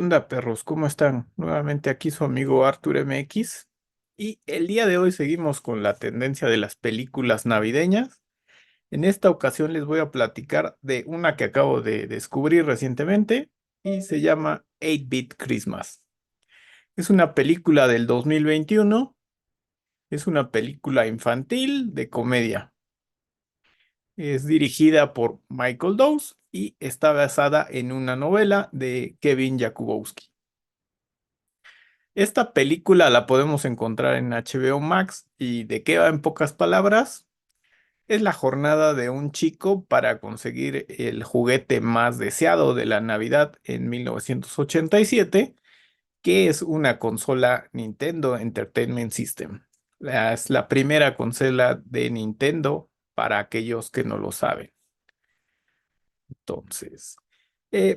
onda, perros? ¿Cómo están? Nuevamente aquí su amigo Arthur MX. Y el día de hoy seguimos con la tendencia de las películas navideñas. En esta ocasión les voy a platicar de una que acabo de descubrir recientemente y se llama 8-Bit Christmas. Es una película del 2021. Es una película infantil de comedia. Es dirigida por Michael Dawes y está basada en una novela de Kevin Jakubowski. Esta película la podemos encontrar en HBO Max y ¿de qué va en pocas palabras? Es la jornada de un chico para conseguir el juguete más deseado de la Navidad en 1987, que es una consola Nintendo Entertainment System. Es la primera consola de Nintendo para aquellos que no lo saben. Entonces,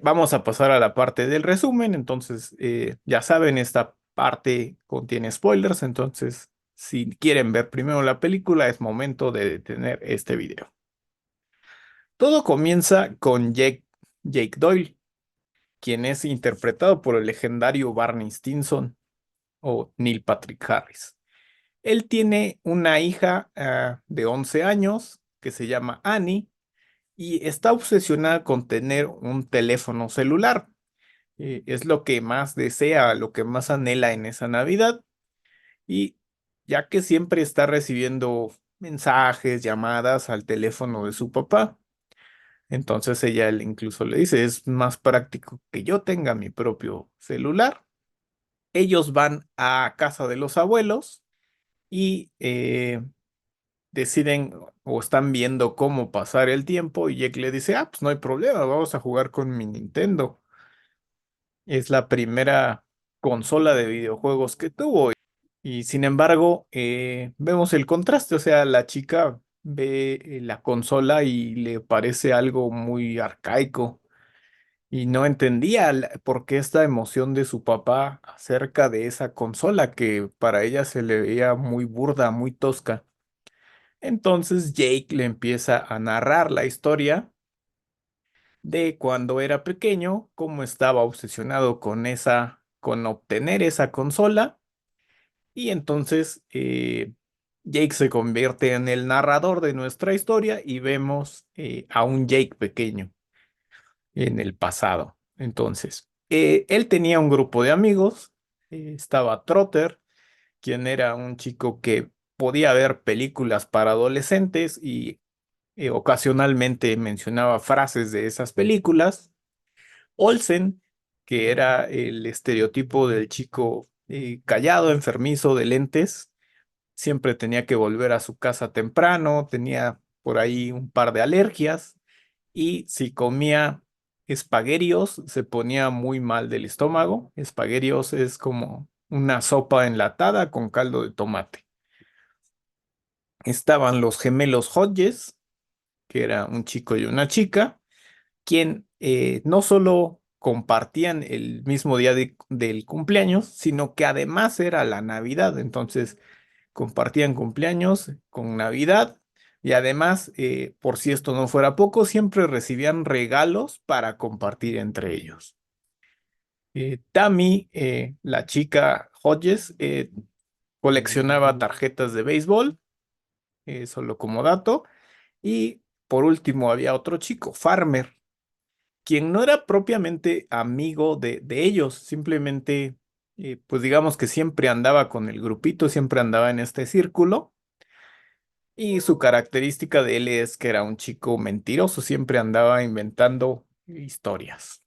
vamos a pasar a la parte del resumen. Entonces, ya saben, esta parte contiene spoilers. Entonces, si quieren ver primero la película, es momento de detener este video. Todo comienza con Jake Doyle, quien es interpretado por el legendario Barney Stinson o Neil Patrick Harris. Él tiene una hija de 11 años que se llama Annie y está obsesionada con tener un teléfono celular. Es lo que más desea, lo que más anhela en esa Navidad. Y ya que siempre está recibiendo mensajes, llamadas al teléfono de su papá, entonces incluso le dice, es más práctico que yo tenga mi propio celular. Ellos van a casa de los abuelos y deciden o están viendo cómo pasar el tiempo y Jake le dice, pues no hay problema, vamos a jugar con mi Nintendo. Es la primera consola de videojuegos que tuvo. Y sin embargo, vemos el contraste, o sea, la chica ve la consola y le parece algo muy arcaico y no entendía por qué esta emoción de su papá acerca de esa consola que para ella se le veía muy burda, muy tosca. Entonces Jake le empieza a narrar la historia de cuando era pequeño, cómo estaba obsesionado con obtener esa consola. Y entonces Jake se convierte en el narrador de nuestra historia y vemos a un Jake pequeño en el pasado. Entonces, él tenía un grupo de amigos, estaba Trotter, quien era un chico que podía ver películas para adolescentes y ocasionalmente mencionaba frases de esas películas. Olsen, que era el estereotipo del chico callado, enfermizo, de lentes, siempre tenía que volver a su casa temprano, tenía por ahí un par de alergias y si comía espaguerios se ponía muy mal del estómago. Espaguerios es como una sopa enlatada con caldo de tomate. Estaban los gemelos Hodges, que era un chico y una chica, quien no solo compartían el mismo día del cumpleaños, sino que además era la Navidad. Entonces, compartían cumpleaños con Navidad y además, por si esto no fuera poco, siempre recibían regalos para compartir entre ellos. Tammy, la chica Hodges, coleccionaba tarjetas de béisbol, solo como dato. Y por último había otro chico, Farmer, quien no era propiamente amigo de ellos, simplemente, pues digamos que siempre andaba con el grupito, siempre andaba en este círculo. Y su característica de él es que era un chico mentiroso, siempre andaba inventando historias.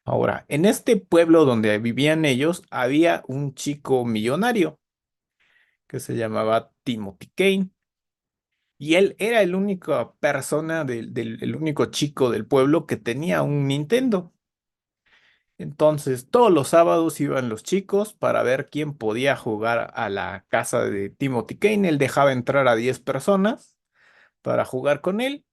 Ahora, en este pueblo donde vivían ellos, había un chico millonario que se llamaba Timothy Kane. Y él era el único persona el único chico del pueblo que tenía un Nintendo. Entonces, todos los sábados iban los chicos para ver quién podía jugar a la casa de Timothy Kane. Él dejaba entrar a 10 personas para jugar con él.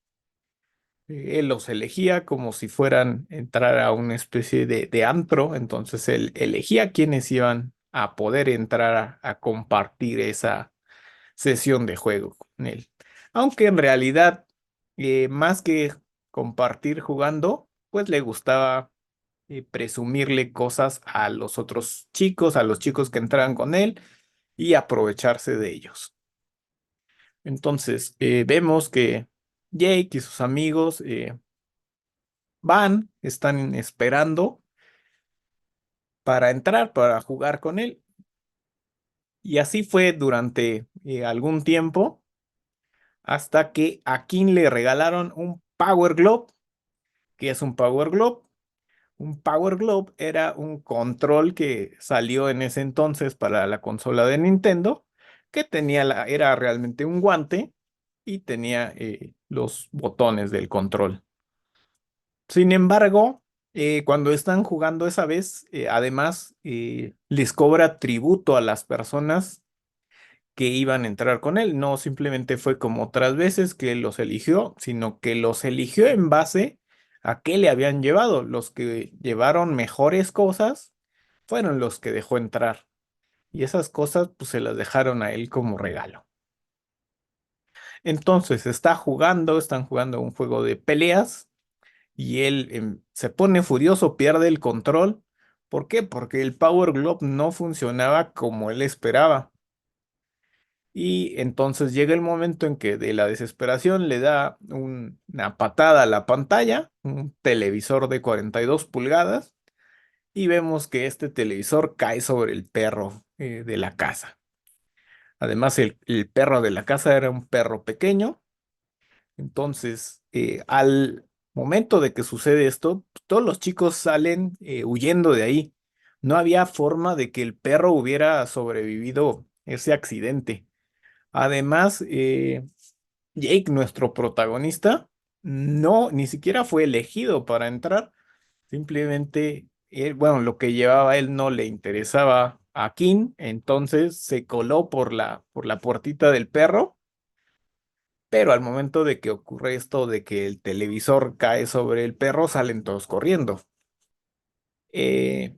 Él los elegía como si fueran entrar a una especie de antro, entonces él elegía quiénes iban a poder entrar a compartir esa sesión de juego con él. Aunque en realidad, más que compartir jugando, pues le gustaba presumirle cosas a los otros chicos, a los chicos que entraran con él y aprovecharse de ellos. Entonces, vemos que Jake y sus amigos están esperando para entrar, para jugar con él. Y así fue durante algún tiempo, hasta que a Kim le regalaron un Power Glove. ¿Qué es un Power Glove? Un Power Glove era un control que salió en ese entonces para la consola de Nintendo, que era realmente un guante y tenía los botones del control. Sin embargo, cuando están jugando esa vez, además les cobra tributo a las personas que iban a entrar con él. No simplemente fue como otras veces que los eligió, sino que los eligió en base a qué le habían llevado. Los que llevaron mejores cosas fueron los que dejó entrar. Y esas cosas pues se las dejaron a él como regalo. Entonces están jugando un juego de peleas y él se pone furioso, pierde el control. ¿Por qué? Porque el Power Glove no funcionaba como él esperaba. Y entonces llega el momento en que de la desesperación le da una patada a la pantalla, un televisor de 42 pulgadas, y vemos que este televisor cae sobre el perro de la casa. Además, el perro de la casa era un perro pequeño. Entonces, al momento de que sucede esto, todos los chicos salen huyendo de ahí. No había forma de que el perro hubiera sobrevivido ese accidente. Además, Jake, nuestro protagonista, no, ni siquiera fue elegido para entrar. Simplemente, bueno, lo que llevaba él no le interesaba a King, entonces se coló por la puertita del perro, pero al momento de que ocurre esto de que el televisor cae sobre el perro, salen todos corriendo. Eh,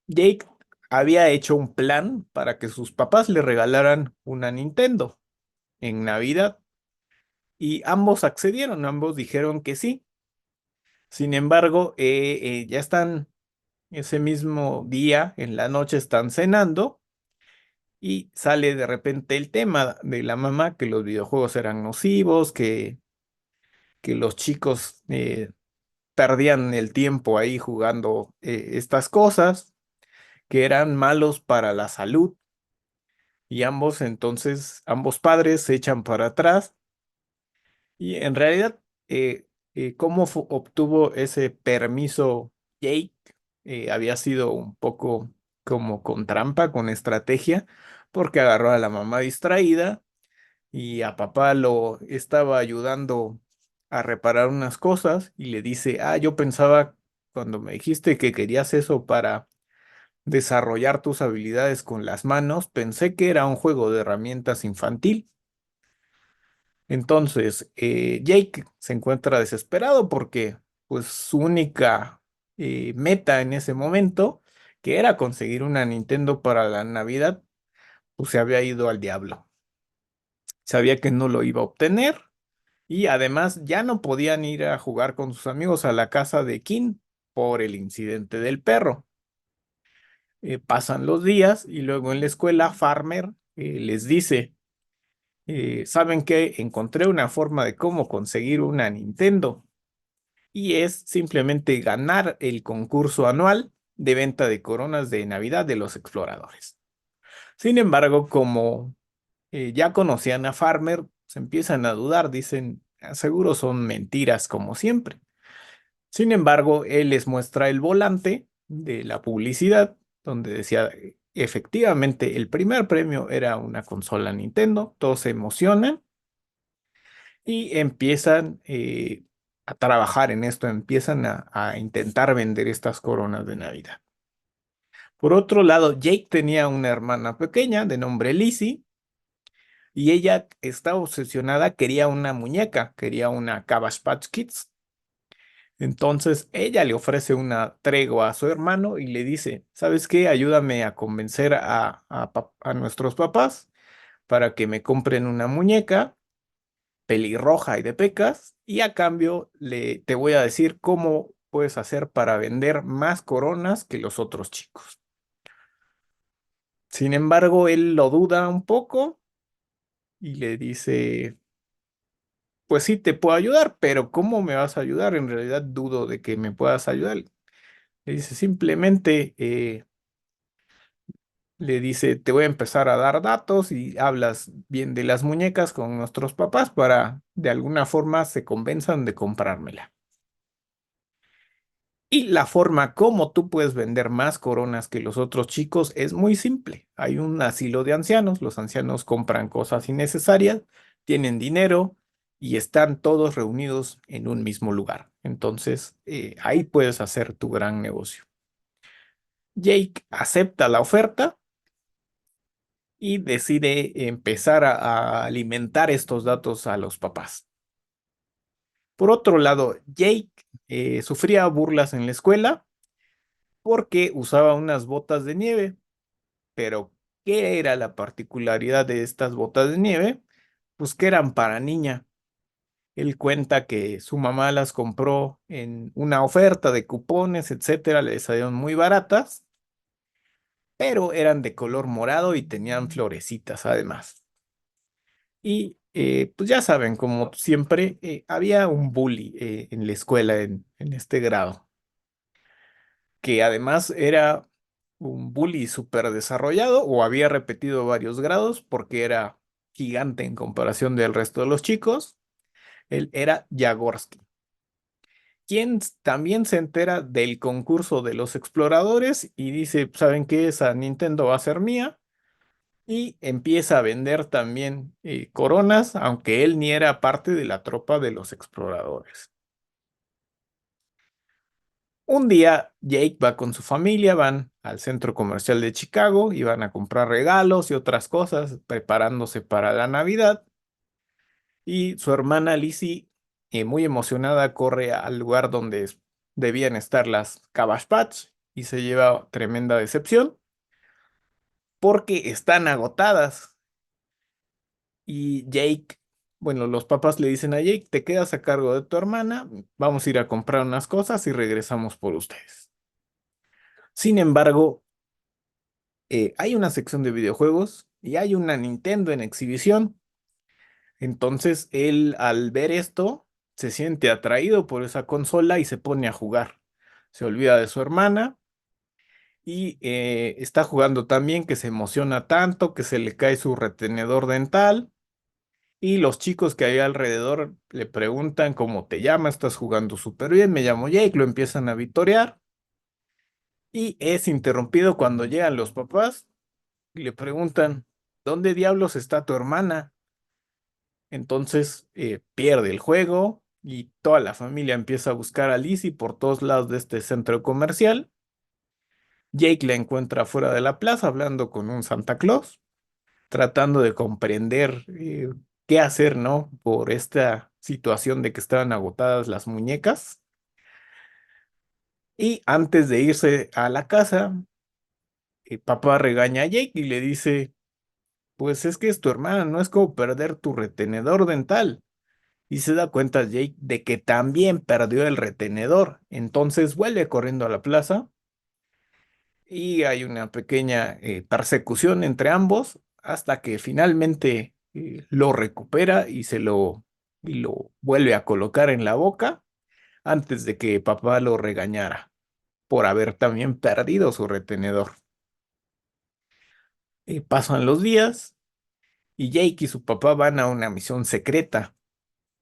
Jake había hecho un plan para que sus papás le regalaran una Nintendo en Navidad. Y ambos accedieron, ambos dijeron que sí. Sin embargo, ya están ese mismo día, en la noche, están cenando y sale de repente el tema de la mamá que los videojuegos eran nocivos, que los chicos perdían el tiempo ahí jugando estas cosas, que eran malos para la salud. Y ambos padres se echan para atrás. Y en realidad, ¿cómo obtuvo ese permiso Jake? Había sido un poco como con trampa, con estrategia, porque agarró a la mamá distraída y a papá lo estaba ayudando a reparar unas cosas y le dice, yo pensaba cuando me dijiste que querías eso para desarrollar tus habilidades con las manos, pensé que era un juego de herramientas infantil. Entonces, Jake se encuentra desesperado porque pues su única meta en ese momento, que era conseguir una Nintendo para la Navidad, pues se había ido al diablo. Sabía que no lo iba a obtener y además ya no podían ir a jugar con sus amigos a la casa de King por el incidente del perro. Pasan los días y luego en la escuela Farmer les dice, ¿saben qué? Encontré una forma de cómo conseguir una Nintendo y es simplemente ganar el concurso anual de venta de coronas de Navidad de los exploradores. Sin embargo, como ya conocían a Farmer, se empiezan a dudar, dicen, seguro son mentiras como siempre. Sin embargo, él les muestra el volante de la publicidad donde decía, efectivamente, el primer premio era una consola Nintendo, todos se emocionan y empiezan a trabajar en esto, empiezan a intentar vender estas coronas de Navidad. Por otro lado, Jake tenía una hermana pequeña de nombre Lizzie y ella estaba obsesionada, quería una muñeca, quería una Cabbage Patch Kids. Entonces ella le ofrece una tregua a su hermano y le dice, ¿sabes qué? Ayúdame a convencer a nuestros papás para que me compren una muñeca pelirroja y de pecas, y a cambio te voy a decir cómo puedes hacer para vender más coronas que los otros chicos. Sin embargo, él lo duda un poco y le dice, pues sí, te puedo ayudar, pero ¿cómo me vas a ayudar? En realidad dudo de que me puedas ayudar. Le dice, simplemente, le dice, te voy a empezar a dar datos y hablas bien de las muñecas con nuestros papás para de alguna forma se convenzan de comprármela. Y la forma como tú puedes vender más coronas que los otros chicos es muy simple. Hay un asilo de ancianos, los ancianos compran cosas innecesarias, tienen dinero y están todos reunidos en un mismo lugar. Entonces, ahí puedes hacer tu gran negocio. Jake acepta la oferta y decide empezar a alimentar estos datos a los papás. Por otro lado, Jake sufría burlas en la escuela porque usaba unas botas de nieve. Pero, ¿qué era la particularidad de estas botas de nieve? Pues que eran para niña. Él cuenta que su mamá las compró en una oferta de cupones, etcétera, le salieron muy baratas, pero eran de color morado y tenían florecitas además. Y pues ya saben, como siempre, había un bully en la escuela en este grado, que además era un bully súper desarrollado o había repetido varios grados porque era gigante en comparación del resto de los chicos. Él era Jagorsky, quien también se entera del concurso de los exploradores y dice, ¿saben qué? Esa Nintendo va a ser mía. Y empieza a vender también coronas, aunque él ni era parte de la tropa de los exploradores. Un día Jake va con su familia, van al centro comercial de Chicago y van a comprar regalos y otras cosas, preparándose para la Navidad. Y su hermana Lizzie, muy emocionada, corre al lugar donde debían estar las Cabbage Patch y se lleva tremenda decepción porque están agotadas. Y Jake, bueno, los papás le dicen a Jake, te quedas a cargo de tu hermana, vamos a ir a comprar unas cosas y regresamos por ustedes. Sin embargo, hay una sección de videojuegos y hay una Nintendo en exhibición. Entonces él al ver esto se siente atraído por esa consola y se pone a jugar. Se olvida de su hermana y está jugando tan bien que se emociona tanto que se le cae su retenedor dental y los chicos que hay alrededor le preguntan cómo te llamas, estás jugando súper bien, me llamo Jake, lo empiezan a vitorear y es interrumpido cuando llegan los papás y le preguntan, ¿dónde diablos está tu hermana? Entonces pierde el juego y toda la familia empieza a buscar a Lizzie por todos lados de este centro comercial. Jake la encuentra fuera de la plaza hablando con un Santa Claus, tratando de comprender qué hacer, ¿no? Por esta situación de que estaban agotadas las muñecas. Y antes de irse a la casa, papá regaña a Jake y le dice, pues es que es tu hermana, no es como perder tu retenedor dental. Y se da cuenta Jake de que también perdió el retenedor. Entonces vuelve corriendo a la plaza y hay una pequeña persecución entre ambos hasta que finalmente lo recupera y lo vuelve a colocar en la boca antes de que papá lo regañara por haber también perdido su retenedor. Pasan los días y Jake y su papá van a una misión secreta.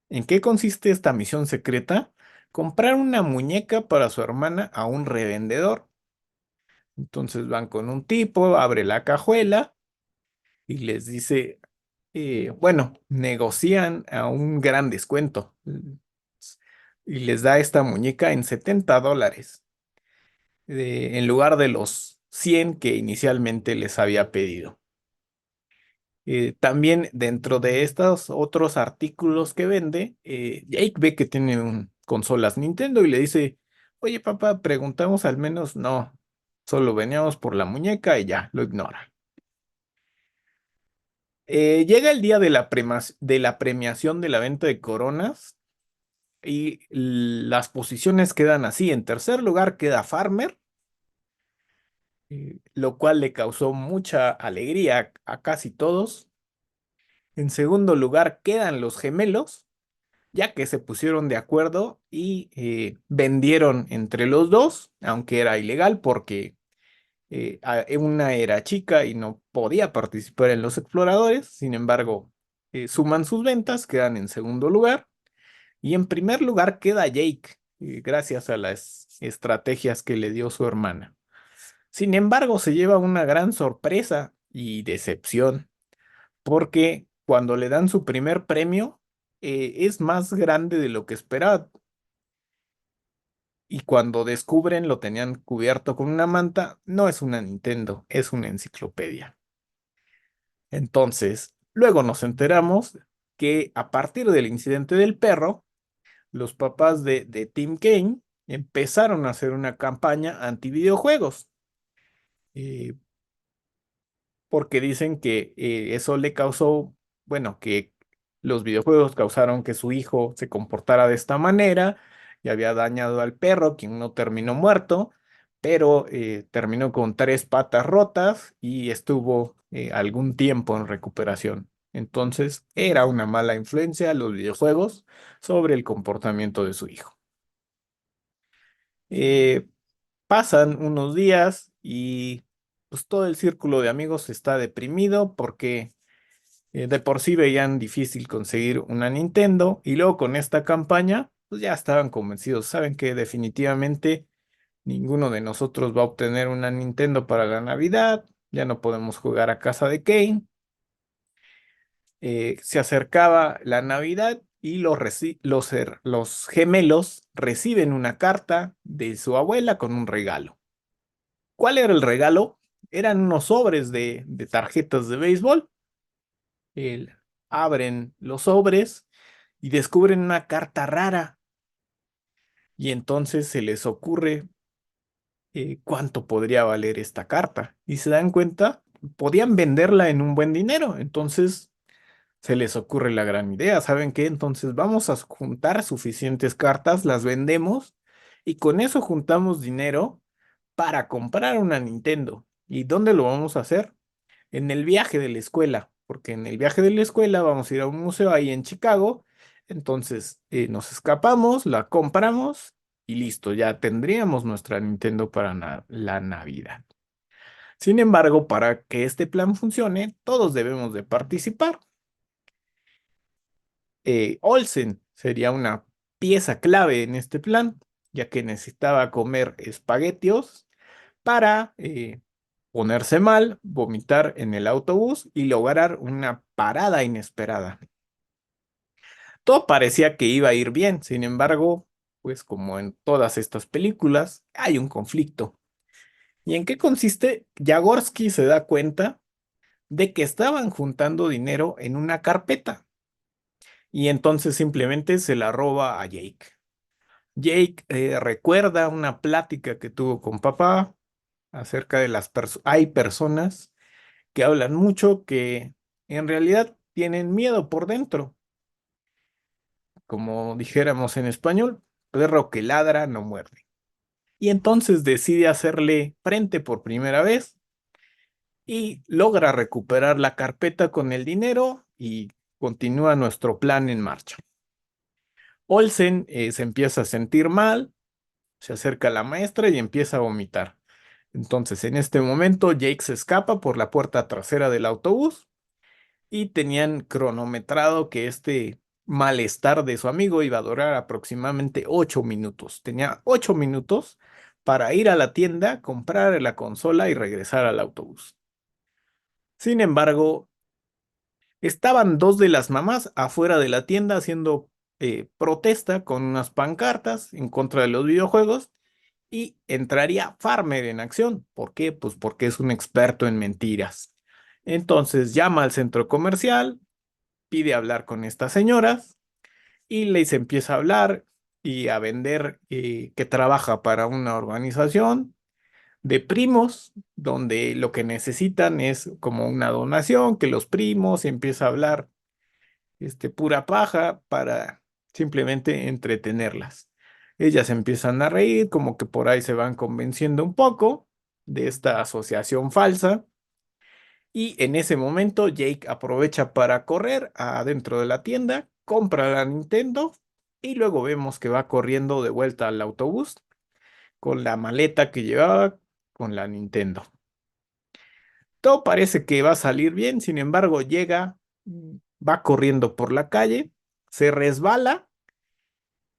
¿En qué consiste esta misión secreta? Comprar una muñeca para su hermana a un revendedor. Entonces van con un tipo, abre la cajuela y les dice, bueno, negocian a un gran descuento y les da esta muñeca en $70 en lugar de los 100 que inicialmente les había pedido. También dentro de estos otros artículos que vende, Jake ve que tiene consolas Nintendo y le dice, oye papá, preguntamos al menos, no, solo veníamos por la muñeca y ya, lo ignora. Llega el día de la premiación de la venta de coronas. Y las posiciones quedan así. En tercer lugar queda Farmer, lo cual le causó mucha alegría a casi todos. En segundo lugar quedan los gemelos, ya que se pusieron de acuerdo y vendieron entre los dos, aunque era ilegal porque una era chica y no podía participar en los exploradores. Sin embargo, suman sus ventas, quedan en segundo lugar. Y en primer lugar queda Jake, gracias a las estrategias que le dio su hermana. Sin embargo, se lleva una gran sorpresa y decepción, porque cuando le dan su primer premio, es más grande de lo que esperaba. Y cuando descubren lo tenían cubierto con una manta, no es una Nintendo, es una enciclopedia. Entonces, luego nos enteramos que a partir del incidente del perro, los papás de Tim Kaine empezaron a hacer una campaña anti videojuegos, eh, porque dicen que eso le causó, bueno, que los videojuegos causaron que su hijo se comportara de esta manera y había dañado al perro, quien no terminó muerto, pero terminó con tres patas rotas y estuvo algún tiempo en recuperación. Entonces, era una mala influencia los videojuegos sobre el comportamiento de su hijo. Eh, Pasan unos días y pues todo el círculo de amigos está deprimido porque de por sí veían difícil conseguir una Nintendo y luego con esta campaña pues ya estaban convencidos, saben que definitivamente ninguno de nosotros va a obtener una Nintendo para la Navidad, ya no podemos jugar a casa de Kane. Se acercaba la Navidad y los gemelos reciben una carta de su abuela con un regalo. ¿Cuál era el regalo? Eran unos sobres de tarjetas de béisbol. El- Abren los sobres y descubren una carta rara. Y entonces se les ocurre cuánto podría valer esta carta. Y se dan cuenta, podían venderla en un buen dinero. Entonces se les ocurre la gran idea. ¿Saben qué? Entonces vamos a juntar suficientes cartas, las vendemos y con eso juntamos dinero para comprar una Nintendo. ¿Y dónde lo vamos a hacer? En el viaje de la escuela, porque en el viaje de la escuela vamos a ir a un museo ahí en Chicago. Entonces nos escapamos, la compramos y listo, ya tendríamos nuestra Nintendo para la Navidad. Sin embargo, para que este plan funcione, todos debemos de participar. Olsen sería una pieza clave en este plan, ya que necesitaba comer espaguetios para ponerse mal, vomitar en el autobús y lograr una parada inesperada. Todo parecía que iba a ir bien, sin embargo, pues como en todas estas películas, hay un conflicto. ¿Y en qué consiste? Jagorsky se da cuenta de que estaban juntando dinero en una carpeta y entonces simplemente se la roba a Jake. Jake recuerda una plática que tuvo con papá acerca de las personas. Hay personas que hablan mucho que en realidad tienen miedo por dentro. Como dijéramos en español, perro que ladra no muerde. Y entonces decide hacerle frente por primera vez y logra recuperar la carpeta con el dinero y continúa nuestro plan en marcha. Olsen se empieza a sentir mal, se acerca a la maestra y empieza a vomitar. Entonces, en este momento, Jake se escapa por la puerta trasera del autobús y tenían cronometrado que este malestar de su amigo iba a durar aproximadamente 8 minutos. Tenía 8 minutos para ir a la tienda, comprar la consola y regresar al autobús. Sin embargo, estaban dos de las mamás afuera de la tienda haciendo protesta con unas pancartas en contra de los videojuegos y entraría Farmer en acción. ¿Por qué? Pues porque es un experto en mentiras. Entonces llama al centro comercial, pide hablar con estas señoras y les empieza a hablar y a vender que trabaja para una organización de primos, donde lo que necesitan es como una donación, que los primos empieza a hablar pura paja para simplemente entretenerlas. Ellas empiezan a reír, como que por ahí se van convenciendo un poco de esta asociación falsa. Y en ese momento Jake aprovecha para correr adentro de la tienda, compra la Nintendo y luego vemos que va corriendo de vuelta al autobús con la maleta que llevaba con la Nintendo. Todo parece que va a salir bien, sin embargo llega, va corriendo por la calle, se resbala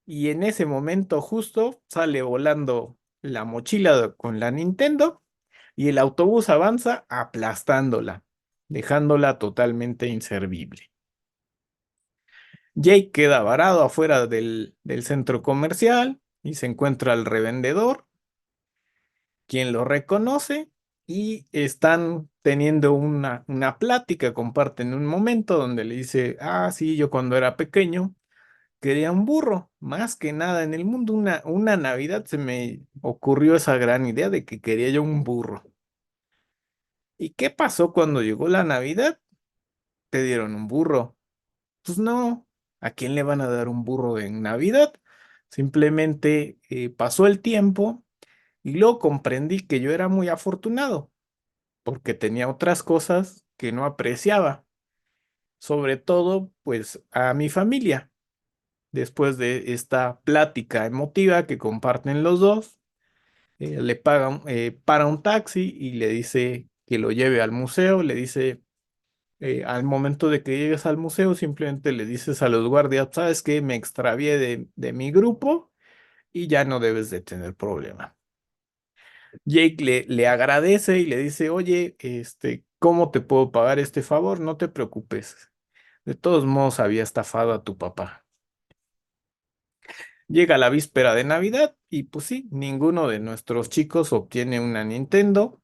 y en ese momento justo sale volando la mochila con la Nintendo y el autobús avanza aplastándola, dejándola totalmente inservible. Jake queda varado afuera del centro comercial y se encuentra al revendedor, quien lo reconoce y están teniendo una plática, comparten un momento donde le dice, ah, sí, yo cuando era pequeño quería un burro, más que nada en el mundo, una Navidad se me ocurrió esa gran idea de que quería yo un burro. ¿Y qué pasó cuando llegó la Navidad? Te dieron un burro. Pues no, ¿a quién le van a dar un burro en Navidad? Simplemente pasó el tiempo y luego comprendí que yo era muy afortunado porque tenía otras cosas que no apreciaba, sobre todo pues a mi familia. Después de esta plática emotiva que comparten los dos, le pagan para un taxi y le dice que lo lleve al museo, le dice al momento de que llegues al museo, simplemente le dices a los guardias, sabes que me extravié de mi grupo y ya no debes de tener problema. Jake le agradece y le dice, oye, ¿cómo te puedo pagar este favor? No te preocupes. De todos modos, había estafado a tu papá. Llega la víspera de Navidad y pues sí, ninguno de nuestros chicos obtiene una Nintendo.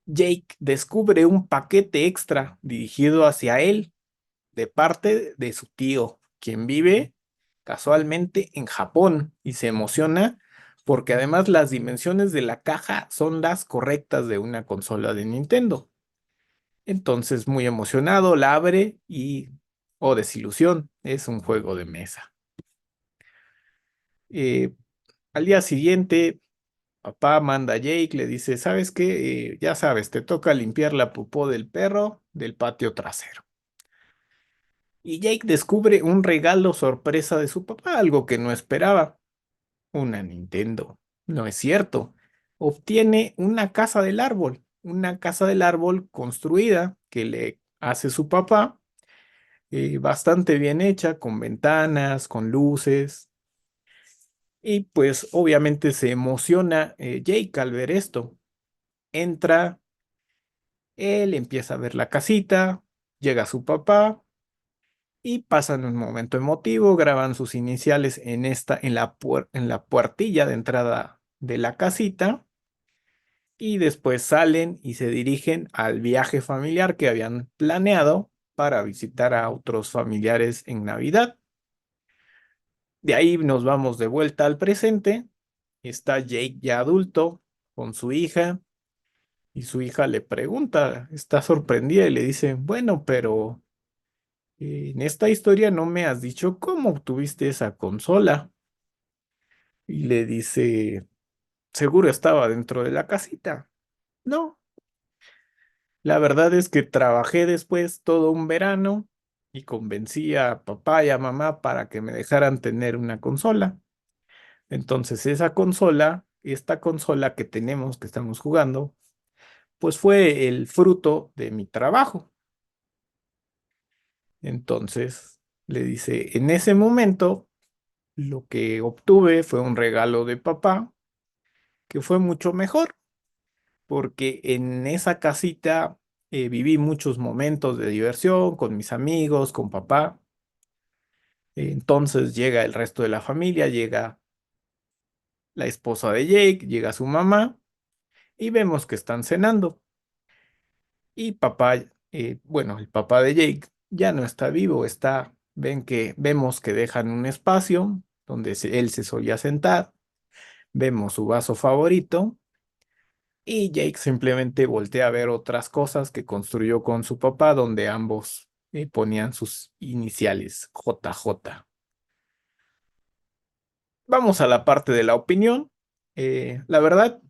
Jake descubre un paquete extra dirigido hacia él de parte de su tío, quien vive casualmente en Japón y se emociona porque además las dimensiones de la caja son las correctas de una consola de Nintendo. Entonces, muy emocionado, la abre y, oh desilusión, es un juego de mesa. Eh, Al día siguiente, papá manda a Jake, le dice, ¿sabes qué? Ya sabes, te toca limpiar la popó del perro del patio trasero. Y Jake descubre un regalo sorpresa de su papá, algo que no esperaba, una Nintendo. No es cierto. Obtiene una casa del árbol construida que le hace su papá, bastante bien hecha, con ventanas, con luces. Y pues obviamente se emociona Jake al ver esto. Entra, él empieza a ver la casita, llega su papá y pasan un momento emotivo, graban sus iniciales en la puertilla de entrada de la casita y después salen y se dirigen al viaje familiar que habían planeado para visitar a otros familiares en Navidad. De ahí nos vamos de vuelta al presente. Está Jake ya adulto con su hija y su hija le pregunta, está sorprendida y le dice, bueno, pero en esta historia no me has dicho cómo obtuviste esa consola. Y le dice, seguro estaba dentro de la casita. No, la verdad es que trabajé después todo un verano y convencí a papá y a mamá para que me dejaran tener una consola. Entonces esta consola que tenemos, que estamos jugando, pues fue el fruto de mi trabajo. Entonces le dice, en ese momento lo que obtuve fue un regalo de papá que fue mucho mejor, porque en esa casita viví muchos momentos de diversión con mis amigos, con papá. Entonces llega el resto de la familia, llega la esposa de Jake, llega su mamá y vemos que están cenando. Y papá, bueno, el papá de Jake ya no está vivo, vemos que dejan un espacio donde él se solía sentar, vemos su vaso favorito y Jake simplemente voltea a ver otras cosas que construyó con su papá donde ambos ponían sus iniciales JJ. Vamos a la parte de la opinión. La verdad,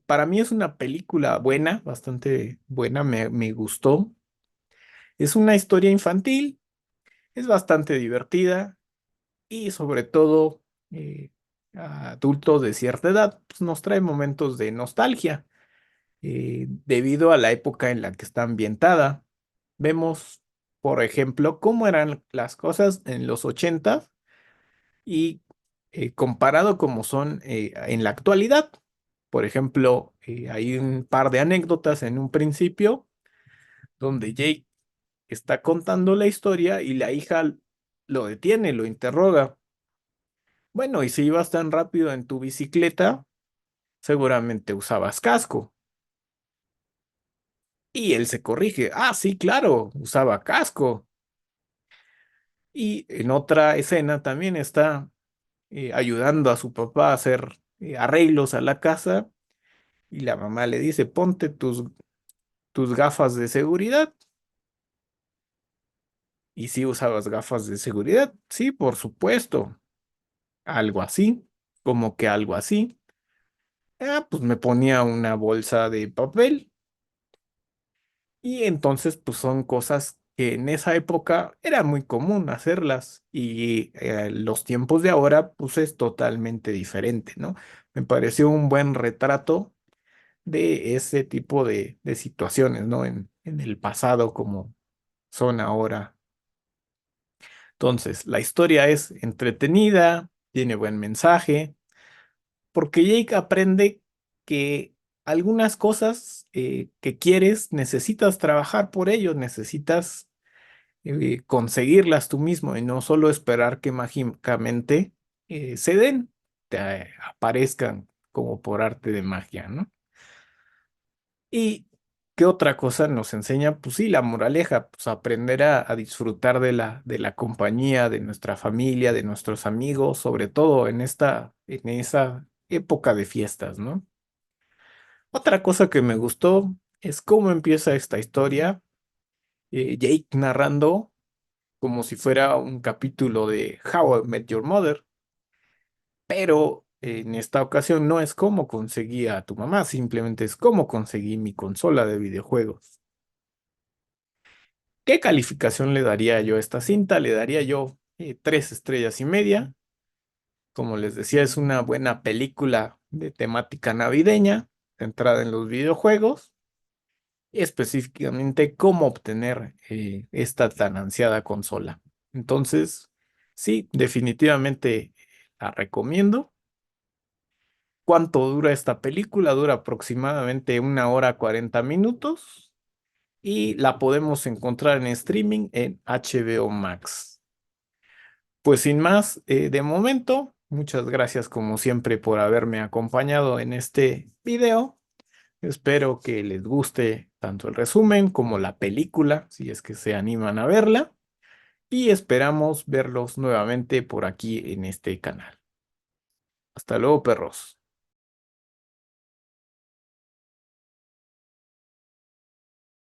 para mí es una película buena, bastante buena, me gustó. Es una historia infantil, es bastante divertida y sobre todo a adultos de cierta edad, pues nos trae momentos de nostalgia debido a la época en la que está ambientada. Vemos, por ejemplo, cómo eran las cosas en los 80 y comparado como son en la actualidad. Por ejemplo, hay un par de anécdotas en un principio donde Jake está contando la historia y la hija lo detiene, lo interroga. Bueno, y si ibas tan rápido en tu bicicleta, seguramente usabas casco. Y él se corrige. Ah, sí, claro, usaba casco. Y en otra escena también está ayudando a su papá a hacer arreglos a la casa y la mamá le dice, ponte tus gafas de seguridad. ¿Y si usabas gafas de seguridad? Sí, por supuesto. Algo así, como que algo así. Ah, pues me ponía una bolsa de papel y entonces pues son cosas que en esa época era muy común hacerlas y los tiempos de ahora pues es totalmente diferente, ¿no? Me pareció un buen retrato de ese tipo de situaciones, ¿no? En el pasado como son ahora. Entonces, la historia es entretenida, tiene buen mensaje, porque Jake aprende que algunas cosas que quieres, necesitas trabajar por ello, necesitas conseguirlas tú mismo y no solo esperar que mágicamente se den, te aparezcan como por arte de magia, ¿no? ¿Y qué otra cosa nos enseña? Pues sí, la moraleja, pues aprender a disfrutar de la compañía, de nuestra familia, de nuestros amigos, sobre todo en esa época de fiestas, ¿no? Otra cosa que me gustó es cómo empieza esta historia, Jake narrando como si fuera un capítulo de How I Met Your Mother, pero en esta ocasión no es cómo conseguí a tu mamá, simplemente es cómo conseguí mi consola de videojuegos. ¿Qué calificación le daría yo a esta cinta? Le daría yo 3 estrellas y media. Como les decía, es una buena película de temática navideña, centrada en los videojuegos, y específicamente cómo obtener esta tan ansiada consola. Entonces, sí, definitivamente la recomiendo. ¿Cuánto dura esta película? Dura aproximadamente 1 hora 40 minutos y la podemos encontrar en streaming en HBO Max. Pues sin más, de momento, muchas gracias como siempre por haberme acompañado en este video. Espero que les guste tanto el resumen como la película, si es que se animan a verla. Y esperamos verlos nuevamente por aquí en este canal. Hasta luego, perros.